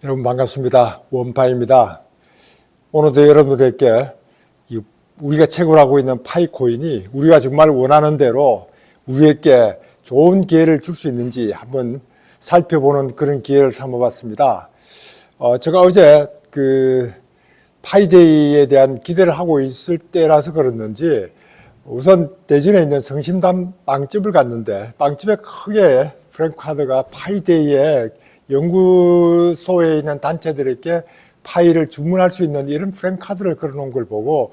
여러분 반갑습니다. 원파입니다. 오늘도 여러분들께 우리가 채굴하고 있는 파이코인이 우리가 정말 원하는 대로 우리에게 좋은 기회를 줄 수 있는지 한번 살펴보는 그런 기회를 삼아봤습니다. 제가 어제 파이데이에 대한 기대를 하고 있을 때라서 그랬는지 우선 대전에 있는 성심당 빵집을 갔는데 빵집에 크게 프랭크 카드가 파이데이에 연구소에 있는 단체들에게 파이를 주문할 수 있는 이런 프랭크 카드를 걸어놓은 걸 보고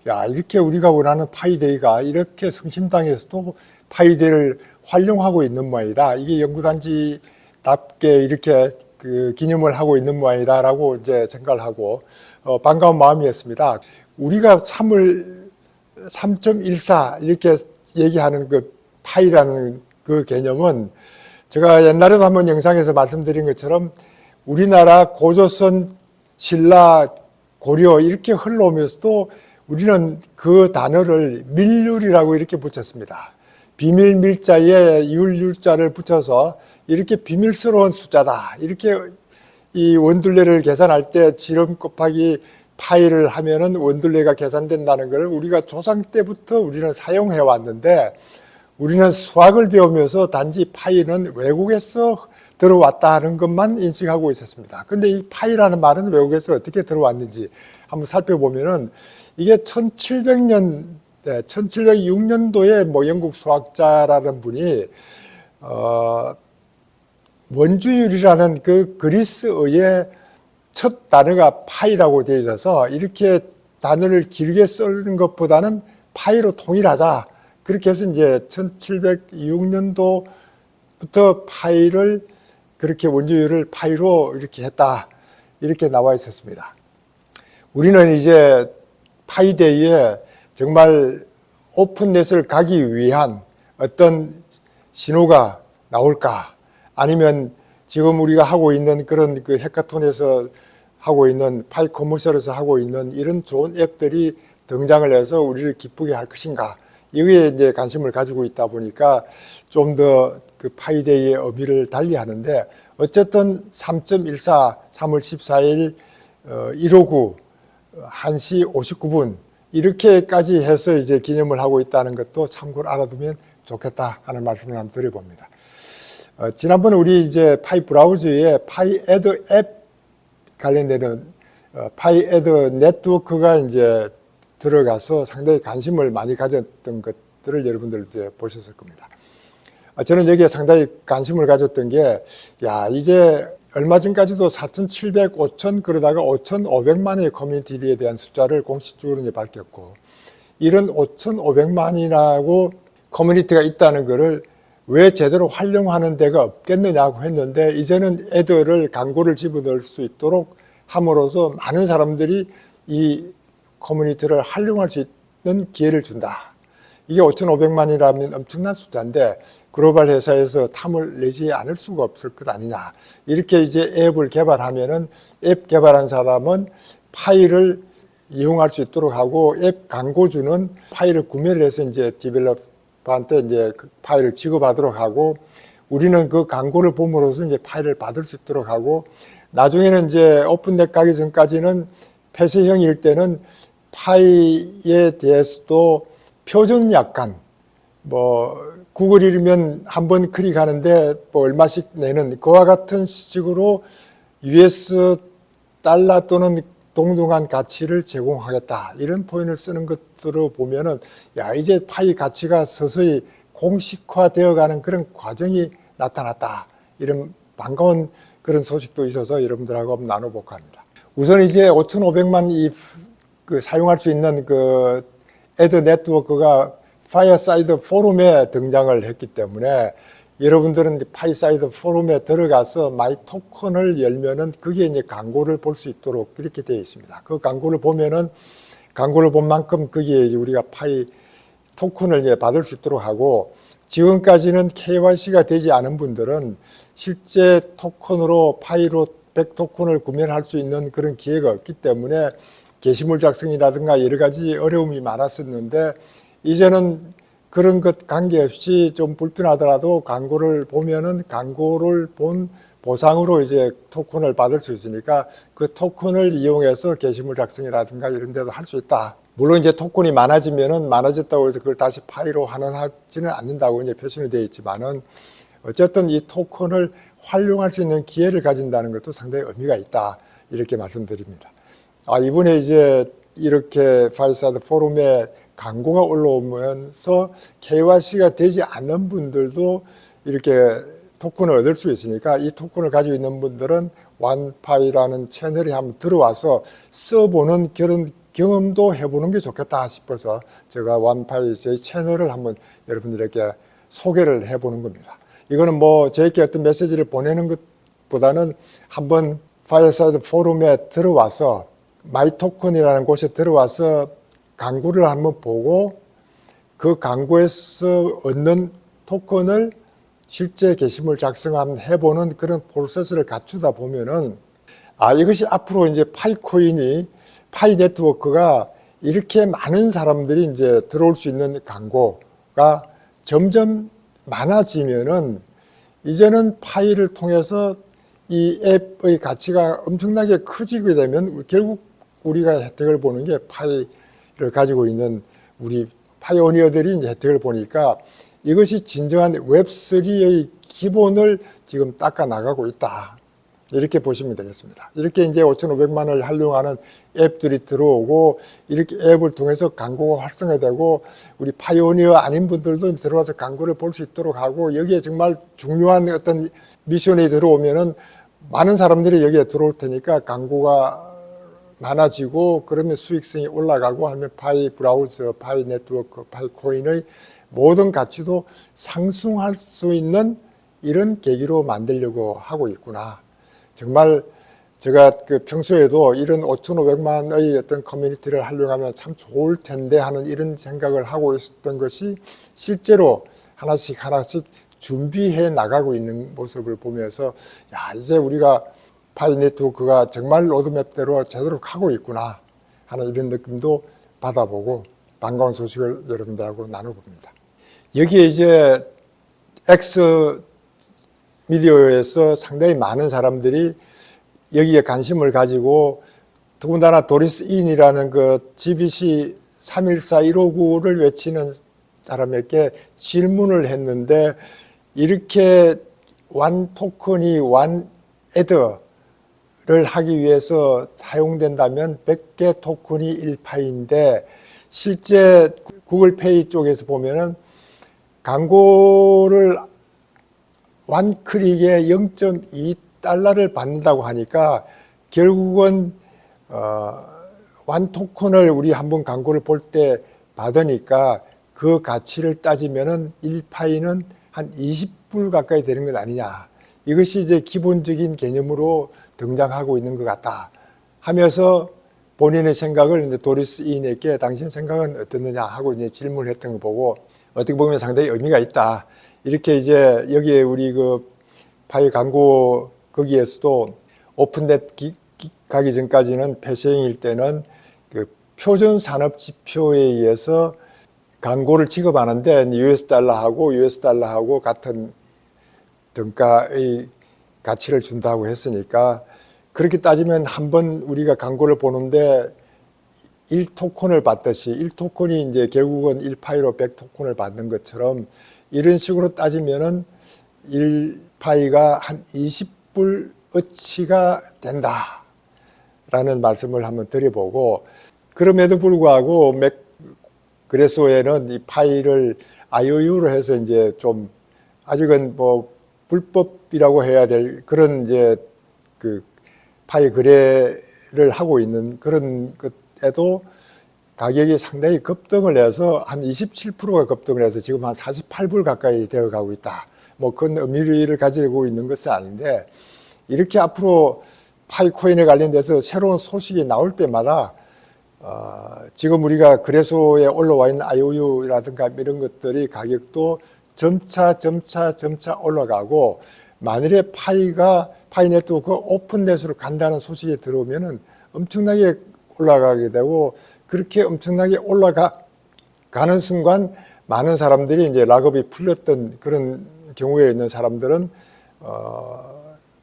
야, 이렇게 우리가 원하는 파이데이가 이렇게 성심당에서도 파이데이를 활용하고 있는 모양이다. 이게 연구단지답게 이렇게 기념을 하고 있는 모양이다 라고 이제 생각을 하고 반가운 마음이었습니다. 우리가 3.14 이렇게 얘기하는 그 파이라는 그 개념은 제가 옛날에도 한번 영상에서 말씀드린 것처럼 우리나라 고조선, 신라, 고려 이렇게 흘러오면서도 우리는 그 단어를 밀률이라고 이렇게 붙였습니다. 비밀 밀자에 율자를 붙여서 이렇게 비밀스러운 숫자다. 이렇게 이 원둘레를 계산할 때 지름 곱하기 파이를 하면은 원둘레가 계산된다는 걸 우리가 조상 때부터 우리는 사용해 왔는데 우리는 수학을 배우면서 단지 파이는 외국에서 들어왔다는 것만 인식하고 있었습니다. 근데 이 파이라는 말은 외국에서 어떻게 들어왔는지 한번 살펴보면은 이게 1706년도에 영국 수학자라는 분이 원주율이라는 그 그리스어의 첫 단어가 파이라고 되어 있어서 이렇게 단어를 길게 쓰는 것보다는 파이로 통일하자. 그렇게 해서 이제 1706년도부터 파이를 그렇게 원주율을 파이로 이렇게 했다. 이렇게 나와 있었습니다. 우리는 이제 파이데이에 정말 오픈넷을 가기 위한 어떤 신호가 나올까? 아니면 지금 우리가 하고 있는 그런 그 해카톤에서 하고 있는 파이 커머셜에서 하고 있는 이런 좋은 앱들이 등장을 해서 우리를 기쁘게 할 것인가? 여기에 이제 관심을 가지고 있다 보니까 좀 더 그 파이데이의 의미를 달리 하는데 어쨌든 3.14 3월 14일 159 1시 59분 이렇게까지 해서 이제 기념을 하고 있다는 것도 참고로 알아두면 좋겠다 하는 말씀을 한번 드려봅니다. 지난번에 우리 이제 파이 브라우저에 파이 애드 앱 관련되는 파이 애드 네트워크가 이제 들어가서 상당히 관심을 많이 가졌던 것들을 여러분들 이제 보셨을 겁니다. 저는 여기에 상당히 관심을 가졌던 게, 야, 이제 얼마 전까지도 4,700, 5,000 그러다가 5,500만의 커뮤니티에 대한 숫자를 공식적으로 이제 밝혔고, 이런 5,500만이라고 커뮤니티가 있다는 것을 왜 제대로 활용하는 데가 없겠느냐고 했는데, 이제는 애들을 광고를 집어넣을 수 있도록 함으로써 많은 사람들이 이 커뮤니티를 활용할 수 있는 기회를 준다. 이게 5,500만이라면 엄청난 숫자인데 글로벌 회사에서 탐을 내지 않을 수가 없을 것 아니냐. 이렇게 이제 앱을 개발하면은 앱 개발한 사람은 파일을 이용할 수 있도록 하고 앱 광고주는 파일을 구매를 해서 이제 디벨로퍼한테 이제 그 파일을 지급하도록 하고 우리는 그 광고를 봄으로써 이제 파일을 받을 수 있도록 하고 나중에는 이제 오픈넷 가기 전까지는 폐쇄형일 때는 파이에 대해서도 표준 약관, 구글이면 한 번 클릭하는데 얼마씩 내는 그와 같은 식으로 US 달러 또는 동등한 가치를 제공하겠다. 이런 표현을 쓰는 것들을 보면은, 야, 이제 파이 가치가 서서히 공식화되어 가는 그런 과정이 나타났다. 이런 반가운 그런 소식도 있어서 여러분들하고 한번 나눠볼까 합니다. 우선 이제 5,500만 사용할 수 있는 애드 네트워크가 파이어사이드 포럼에 등장을 했기 때문에 여러분들은 파이사이드 포럼에 들어가서 마이 토큰을 열면은 그게 이제 광고를 볼 수 있도록 이렇게 되어 있습니다. 그 광고를 보면은 광고를 본 만큼 거기에 우리가 파이 토큰을 이제 받을 수 있도록 하고 지금까지는 KYC가 되지 않은 분들은 실제 토큰으로 파이로 100 토큰을 구매할 수 있는 그런 기회가 없기 때문에 게시물 작성이라든가 여러 가지 어려움이 많았었는데 이제는 그런 것 관계없이 좀 불편하더라도 광고를 보면은 광고를 본 보상으로 이제 토큰을 받을 수 있으니까 그 토큰을 이용해서 게시물 작성이라든가 이런 데도 할 수 있다. 물론 이제 토큰이 많아지면은 많아졌다고 해서 그걸 다시 파이로 환원하지는 않는다고 이제 표시는 되어 있지만은 어쨌든 이 토큰을 활용할 수 있는 기회를 가진다는 것도 상당히 의미가 있다. 이렇게 말씀드립니다. 이번에 이제 이렇게 파이사이드 포럼에 광고가 올라오면서 KYC가 되지 않는 분들도 이렇게 토큰을 얻을 수 있으니까 이 토큰을 가지고 있는 분들은 완파이라는 채널에 한번 들어와서 써보는 그런 경험도 해보는 게 좋겠다 싶어서 제가 완파이 제 채널을 한번 여러분들에게 소개를 해보는 겁니다. 이거는 뭐 저에게 어떤 메시지를 보내는 것보다는 한번 파이어사이드 포럼에 들어와서 마이토큰이라는 곳에 들어와서 광고를 한번 보고 그 광고에서 얻는 토큰을 실제 게시물 작성 한번 해보는 그런 프로세스를 갖추다 보면은 이것이 앞으로 이제 파이코인이 파이 네트워크가 이렇게 많은 사람들이 이제 들어올 수 있는 광고가 점점 많아지면은 이제는 파이를 통해서 이 앱의 가치가 엄청나게 커지게 되면 결국 우리가 혜택을 보는 게 파이를 가지고 있는 우리 파이오니어들이 이제 혜택을 보니까 이것이 진정한 웹3의 기본을 지금 닦아 나가고 있다. 이렇게 보시면 되겠습니다. 이렇게 이제 5,500만 원을 활용하는 앱들이 들어오고 이렇게 앱을 통해서 광고가 활성화되고 우리 파이오니어 아닌 분들도 들어와서 광고를 볼 수 있도록 하고 여기에 정말 중요한 어떤 미션이 들어오면은 많은 사람들이 여기에 들어올 테니까 광고가 많아지고 그러면 수익성이 올라가고 하면 파이 브라우저, 파이 네트워크, 파이 코인의 모든 가치도 상승할 수 있는 이런 계기로 만들려고 하고 있구나. 정말 제가 그 평소에도 이런 5,500만의 어떤 커뮤니티를 활용하면 참 좋을 텐데 하는 이런 생각을 하고 있었던 것이 실제로 하나씩 준비해 나가고 있는 모습을 보면서 이제 우리가 파이 네트워크가 정말 로드맵대로 제대로 가고 있구나 하는 이런 느낌도 받아보고 반가운 소식을 여러분들하고 나눠봅니다. 여기에 이제 X 미디어에서 상당히 많은 사람들이 여기에 관심을 가지고 더군다나 도리스 인이라는 그 GBC 314159를 외치는 사람에게 질문을 했는데 이렇게 완 토큰이 완 애드를 하기 위해서 사용된다면 100개 토큰이 1파이인데 실제 구글페이 쪽에서 보면은 광고를 완 클릭에 0.2달러를 받는다고 하니까 결국은 완 토큰을 우리 한번 광고를 볼 때 받으니까 그 가치를 따지면은 1파이는 한 20불 가까이 되는 것 아니냐. 이것이 이제 기본적인 개념으로 등장하고 있는 것 같다 하면서 본인의 생각을 이제 도리스 이인에게 당신 생각은 어떻느냐 하고 이제 질문을 했던 거 보고 어떻게 보면 상당히 의미가 있다. 이렇게 이제 여기에 우리 그 파이 광고 거기에서도 오픈넷 가기 전까지는 폐쇄형일 때는 그 표준 산업 지표에 의해서 광고를 지급하는데 US 달러하고 같은 등가의 가치를 준다고 했으니까 그렇게 따지면 한번 우리가 광고를 보는데 1토큰을 받듯이 1토큰이 이제 결국은 1파이로 100토큰을 받는 것처럼 이런 식으로 따지면은 1파이가 한 20불 어치가 된다라는 말씀을 한번 드려보고 그럼에도 불구하고 그래서에는 이 파이를 IOU로 해서 이제 좀 아직은 뭐 불법이라고 해야 될 그런 이제 그 파이 거래를 하고 있는 그런 것에도 가격이 상당히 급등을 해서 한 27%가 급등을 해서 지금 한 48불 가까이 되어 가고 있다. 뭐 그런 의미를 가지고 있는 것은 아닌데 이렇게 앞으로 파이코인에 관련돼서 새로운 소식이 나올 때마다 지금 우리가 거래소에 올라와 있는 IOU라든가 이런 것들이 가격도 점차 올라가고 만일에 파이 네트워크 오픈넷으로 간다는 소식이 들어오면은 엄청나게 올라가게 되고 그렇게 엄청나게 올라가는 순간 많은 사람들이 이제 락업이 풀렸던 그런 경우에 있는 사람들은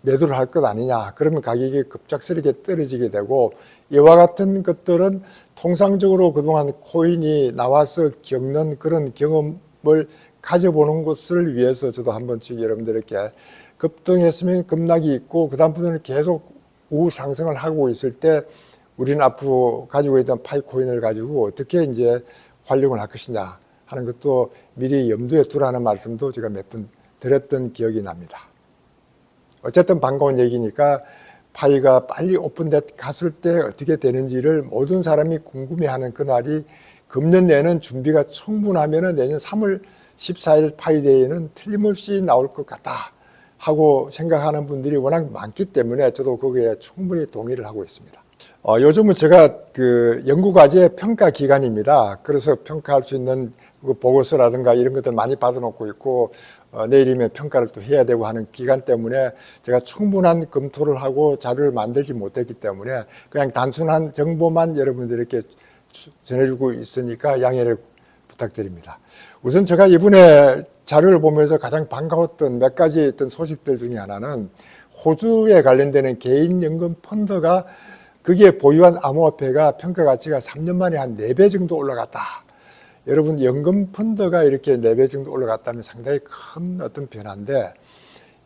매도를 할 것 아니냐. 그러면 가격이 급작스럽게 떨어지게 되고, 이와 같은 것들은 통상적으로 그동안 코인이 나와서 겪는 그런 경험을 가져보는 것을 위해서 저도 한 번씩 여러분들에게 급등했으면 급락이 있고 그 다음부터는 계속 우상승을 하고 있을 때 우리는 앞으로 가지고 있던 파이코인을 가지고 어떻게 이제 활용을 할 것이냐 하는 것도 미리 염두에 두라는 말씀도 제가 몇 번 드렸던 기억이 납니다. 어쨌든 반가운 얘기니까 파이가 빨리 오픈돼 갔을 때 어떻게 되는지를 모든 사람이 궁금해하는 그날이 금년 내는 준비가 충분하면 내년 3월 14일 파이데이는 틀림없이 나올 것 같다 하고 생각하는 분들이 워낙 많기 때문에 저도 거기에 충분히 동의를 하고 있습니다. 요즘은 제가 그 연구과제 평가 기간입니다. 그래서 평가할 수 있는 그 보고서라든가 이런 것들 많이 받아놓고 있고 내일이면 평가를 또 해야 되고 하는 기간 때문에 제가 충분한 검토를 하고 자료를 만들지 못했기 때문에 그냥 단순한 정보만 여러분들에게 전해주고 있으니까 양해를 부탁드립니다. 우선 제가 이번에 자료를 보면서 가장 반가웠던 몇 가지 어떤 소식들 중에 하나는 호주에 관련되는 개인연금 펀드가 그게 보유한 암호화폐가 평가 가치가 3년 만에 한 4배 정도 올라갔다. 여러분 연금 펀드가 이렇게 4배 정도 올라갔다면 상당히 큰 어떤 변화인데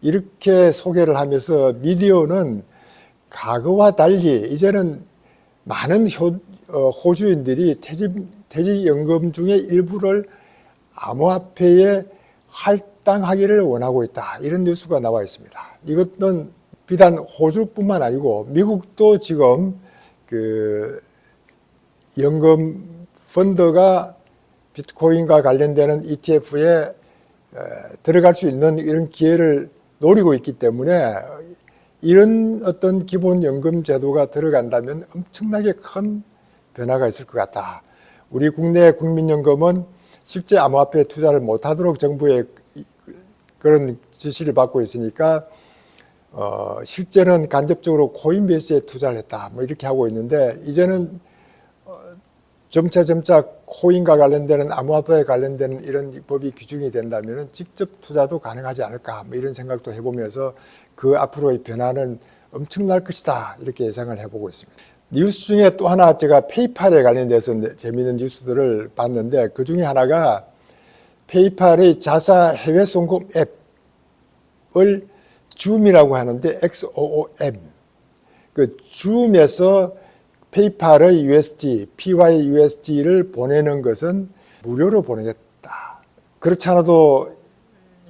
이렇게 소개를 하면서 미디어는 과거와 달리 이제는 많은 호주인들이 퇴직연금 중에 일부를 암호화폐에 할당하기를 원하고 있다. 이런 뉴스가 나와 있습니다. 이것은 비단 호주뿐만 아니고 미국도 지금 그 연금 펀드가 비트코인과 관련되는 ETF에 들어갈 수 있는 이런 기회를 노리고 있기 때문에 이런 어떤 기본연금 제도가 들어간다면 엄청나게 큰 변화가 있을 것 같다. 우리 국내 국민연금은 실제 암호화폐에 투자를 못하도록 정부의 그런 지시를 받고 있으니까 실제는 간접적으로 코인베이스에 투자를 했다. 뭐 이렇게 하고 있는데 이제는 점차 코인과 관련되는 암호화폐에 관련되는 이런 법이 규정이 된다면 직접 투자도 가능하지 않을까 뭐 이런 생각도 해보면서 그 앞으로의 변화는 엄청날 것이다 이렇게 예상을 해보고 있습니다. 뉴스 중에 또 하나 제가 페이팔에 관련돼서 재미있는 뉴스들을 봤는데 그 중에 하나가 페이팔의 자사 해외 송금 앱을 줌이라고 하는데 XOOM 그 줌에서 페이팔의 USD, PYUSD를 보내는 것은 무료로 보내겠다. 그렇지 않아도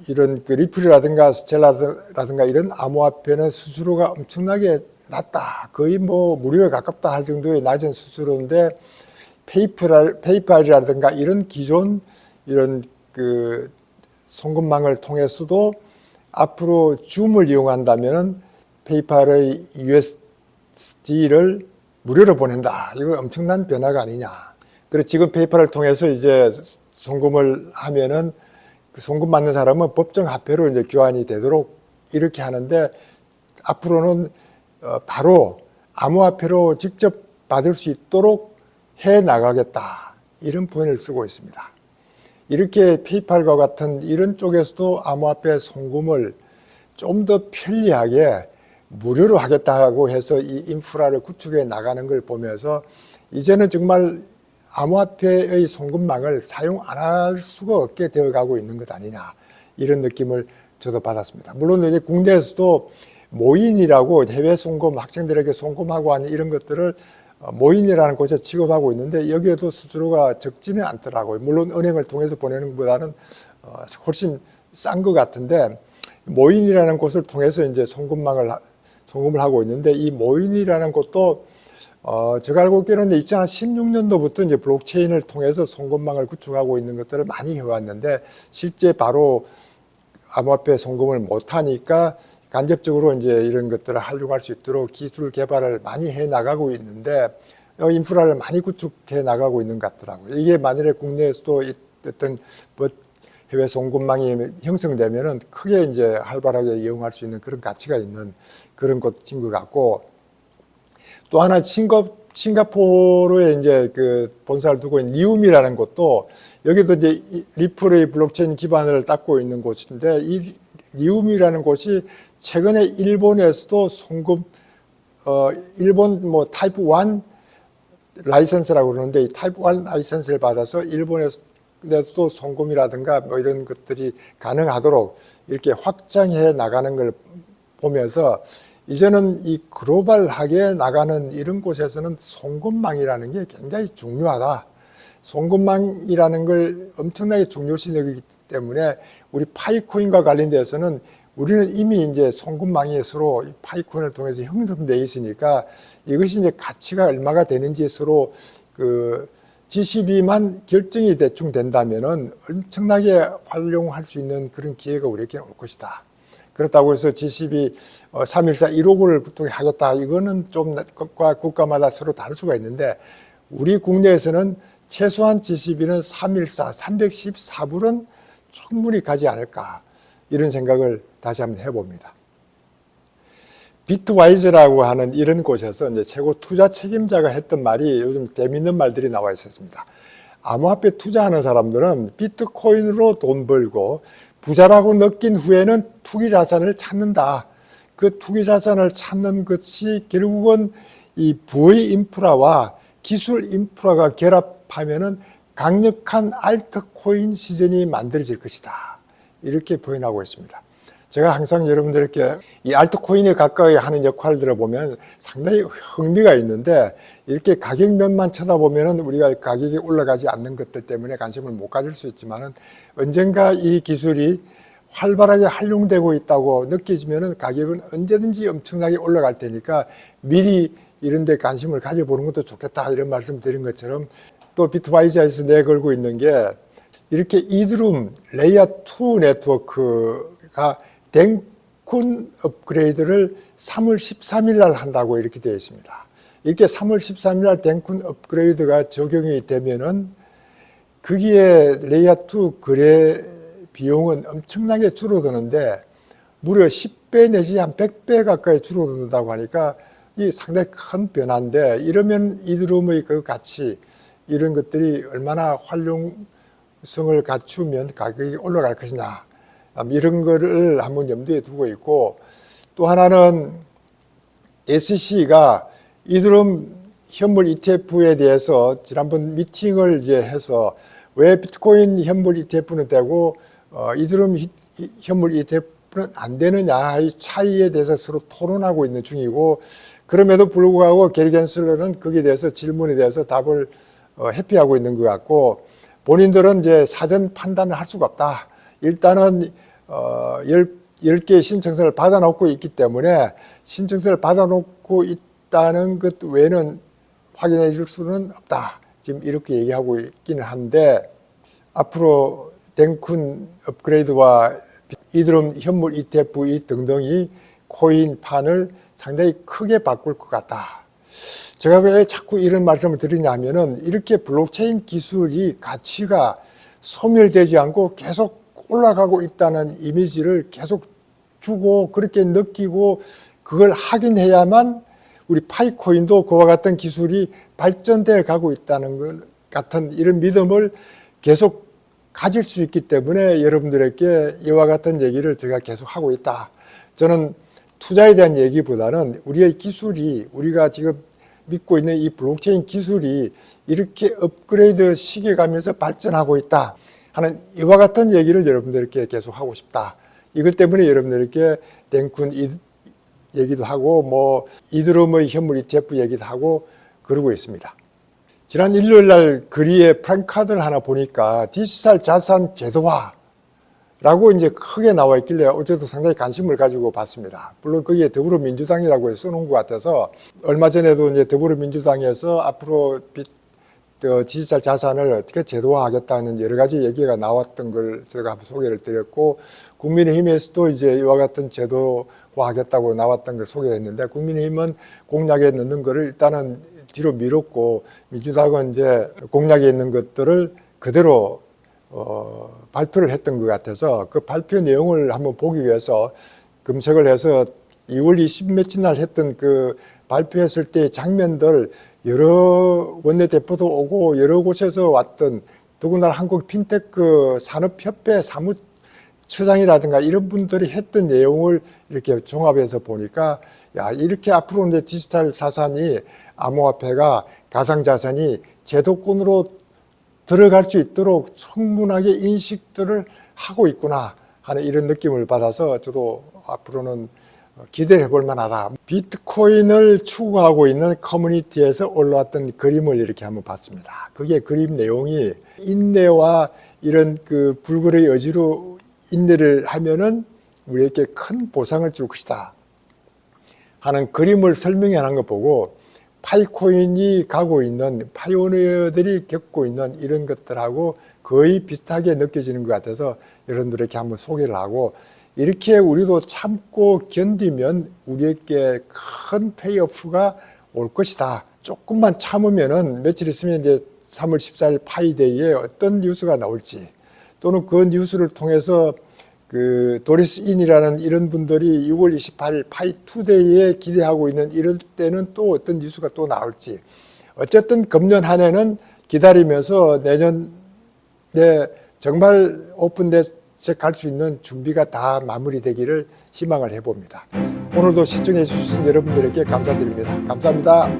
이런 그 리플이라든가 스텔라라든가 이런 암호화폐는 수수료가 엄청나게 낮다. 거의 뭐 무료에 가깝다 할 정도의 낮은 수수료인데 페이팔이라든가 이런 기존 이런 그 송금망을 통해서도 앞으로 줌을 이용한다면 페이팔의 USD를 무료로 보낸다. 이거 엄청난 변화가 아니냐. 그래서 지금 페이팔을 통해서 이제 송금을 하면은 그 송금 받는 사람은 법정 화폐로 이제 교환이 되도록 이렇게 하는데 앞으로는 바로 암호화폐로 직접 받을 수 있도록 해 나가겠다. 이런 표현을 쓰고 있습니다. 이렇게 페이팔과 같은 이런 쪽에서도 암호화폐 송금을 좀 더 편리하게 무료로 하겠다고 해서 이 인프라를 구축해 나가는 걸 보면서 이제는 정말 암호화폐의 송금망을 사용 안 할 수가 없게 되어가고 있는 것 아니냐 이런 느낌을 저도 받았습니다. 물론 이제 국내에서도 모인이라고 해외 송금 학생들에게 송금하고 하는 이런 것들을 모인이라는 곳에 취급하고 있는데 여기에도 수수료가 적지는 않더라고요. 물론 은행을 통해서 보내는 것보다는 훨씬 싼 것 같은데 모인이라는 곳을 통해서 이제 송금을 하고 있는데 이 모인이라는 곳도 제가 알고 있기로는 2016년도부터 이제 블록체인을 통해서 송금망을 구축하고 있는 것들을 많이 해왔는데 실제 바로 암호화폐 송금을 못하니까 간접적으로 이제 이런 것들을 활용할 수 있도록 기술 개발을 많이 해 나가고 있는데 인프라를 많이 구축해 나가고 있는 것 같더라고요. 이게 만일에 국내에서도 어떤 해외 송금망이 형성되면은 크게 이제 활발하게 이용할 수 있는 그런 가치가 있는 그런 곳인 것 같고 또 하나 싱가포르에 이제 그 본사를 두고 있는 리움이라는 곳도 여기도 이제 리플의 블록체인 기반을 닦고 있는 곳인데 이 리움이라는 곳이 최근에 일본에서도 송금 일본 뭐 타입 1 라이선스라고 그러는데 이 타입 1 라이선스를 받아서 일본에서도 송금이라든가 뭐 이런 것들이 가능하도록 이렇게 확장해 나가는 걸 보면서 이제는 이 글로벌하게 나가는 이런 곳에서는 송금망이라는 게 굉장히 중요하다. 송금망이라는 걸 엄청나게 중요시 여기기 때문에 우리 파이코인과 관련돼서는 우리는 이미 이제 송금망이 서로 파이코인을 통해서 형성되어 있으니까 이것이 이제 가치가 얼마가 되는지 서로 그 GCB만 결정이 대충 된다면은 엄청나게 활용할 수 있는 그런 기회가 우리에게 올 것이다. 그렇다고 해서 GCB 314 1호구를 통해 하겠다. 이거는 좀 국가마다 서로 다를 수가 있는데 우리 국내에서는 최소한 GCB는 314, 314불은 충분히 가지 않을까. 이런 생각을 다시 한번 해봅니다. 비트와이즈라고 하는 이런 곳에서 이제 최고 투자 책임자가 했던 말이 요즘 재밌는 말들이 나와 있었습니다. 암호화폐 투자하는 사람들은 비트코인으로 돈 벌고 부자라고 느낀 후에는 투기 자산을 찾는다. 그 투기 자산을 찾는 것이 결국은 이 부의 인프라와 기술 인프라가 결합하면은 강력한 알트코인 시즌이 만들어질 것이다. 이렇게 표현하고 있습니다. 제가 항상 여러분들께 이 알트코인에 가까이 하는 역할들을 보면 상당히 흥미가 있는데 이렇게 가격면만 쳐다보면 우리가 가격이 올라가지 않는 것들 때문에 관심을 못 가질 수 있지만 언젠가 이 기술이 활발하게 활용되고 있다고 느껴지면 가격은 언제든지 엄청나게 올라갈 테니까 미리 이런 데 관심을 가져보는 것도 좋겠다 이런 말씀 드린 것처럼 또 비트와이즈에서 내걸고 있는 게 이렇게 이드룸 레이어2 네트워크가 댕쿤 업그레이드를 3월 13일 날 한다고 이렇게 되어 있습니다. 이렇게 3월 13일 날 댕쿤 업그레이드가 적용이 되면은 거기에 레이어2 거래 비용은 엄청나게 줄어드는데 무려 10배 내지 한 100배 가까이 줄어든다고 하니까 이 상당히 큰 변화인데 이러면 이드룸의 그 가치 이런 것들이 얼마나 활용성을 갖추면 가격이 올라갈 것이냐 이런 거를 한번 염두에 두고 있고 또 하나는 SEC가 이드룸 현물 ETF에 대해서 지난번 미팅을 이제 해서 왜 비트코인 현물 ETF는 되고 이드룸 현물 ETF는 안 되느냐 이 차이에 대해서 서로 토론하고 있는 중이고 그럼에도 불구하고 게리 겐슬러는 거기에 대해서 질문에 대해서 답을 회피하고 있는 것 같고 본인들은 이제 사전 판단을 할 수가 없다. 일단은 10개의 신청서를 받아놓고 있기 때문에 신청서를 받아놓고 있다는 것 외에는 확인해 줄 수는 없다. 지금 이렇게 얘기하고 있기는 한데 앞으로 댕쿤 업그레이드와 이드룸 현물 ETF 등등이 코인판을 상당히 크게 바꿀 것 같다. 제가 왜 자꾸 이런 말씀을 드리냐면은 이렇게 블록체인 기술이 가치가 소멸되지 않고 계속 올라가고 있다는 이미지를 계속 주고 그렇게 느끼고 그걸 확인해야만 우리 파이코인도 그와 같은 기술이 발전돼 가고 있다는 것 같은 이런 믿음을 계속 가질 수 있기 때문에 여러분들에게 이와 같은 얘기를 제가 계속 하고 있다. 저는 투자에 대한 얘기보다는 우리의 기술이 우리가 지금 믿고 있는 이 블록체인 기술이 이렇게 업그레이드 시계 가면서 발전하고 있다 하는 이와 같은 얘기를 여러분들께 계속 하고 싶다. 이것 때문에 여러분들께 댕쿤 얘기도 하고 뭐 이드룸의 현물 ETF 얘기도 하고 그러고 있습니다. 지난 일요일 날 거리에 프랭카드를 하나 보니까 디지털 자산 제도화라고 이제 크게 나와 있길래 어제도 상당히 관심을 가지고 봤습니다. 물론 거기에 더불어민주당이라고 써놓은 것 같아서 얼마 전에도 이제 더불어민주당에서 앞으로 디지털 자산을 어떻게 제도화하겠다는 여러 가지 얘기가 나왔던 걸 제가 한번 소개를 드렸고 국민의힘에서도 이제 이와 같은 제도화하겠다고 나왔던 걸 소개했는데 국민의힘은 공약에 넣는 거를 일단은 뒤로 미뤘고 민주당은 이제 공약에 있는 것들을 그대로 발표를 했던 것 같아서 그 발표 내용을 한번 보기 위해서 검색을 해서 2월 20 며칠 날 했던 그 발표했을 때 장면들, 여러 원내대표도 오고 여러 곳에서 왔던, 더군다나 한국 핀테크 산업협회 사무처장이라든가 이런 분들이 했던 내용을 이렇게 종합해서 보니까, 야, 이렇게 앞으로 이제 디지털 자산이, 암호화폐가, 가상자산이 제도권으로 들어갈 수 있도록 충분하게 인식들을 하고 있구나 하는 이런 느낌을 받아서 저도 앞으로는 기대해 볼 만하다. 비트코인을 추구하고 있는 커뮤니티에서 올라왔던 그림을 이렇게 한번 봤습니다. 그게 그림 내용이 인내와 이런 그 불굴의 의지로 인내를 하면은 우리에게 큰 보상을 줄 것이다 하는 그림을 설명해 놓은 거 보고, 파이코인이 가고 있는, 파이오니어들이 겪고 있는 이런 것들하고 거의 비슷하게 느껴지는 것 같아서 여러분들에게 한번 소개를 하고, 이렇게 우리도 참고 견디면 우리에게 큰 페이오프가 올 것이다. 조금만 참으면은 며칠 있으면 이제 3월 14일 파이데이에 어떤 뉴스가 나올지, 또는 그 뉴스를 통해서 그 도리스 인이라는 이런 분들이 6월 28일 파이 투데이에 기대하고 있는 이럴 때는 또 어떤 뉴스가 또 나올지, 어쨌든 금년 한 해는 기다리면서 내년에 정말 오픈데스에 갈 수 있는 준비가 다 마무리되기를 희망을 해봅니다. 오늘도 시청해 주신 여러분들에게 감사드립니다. 감사합니다.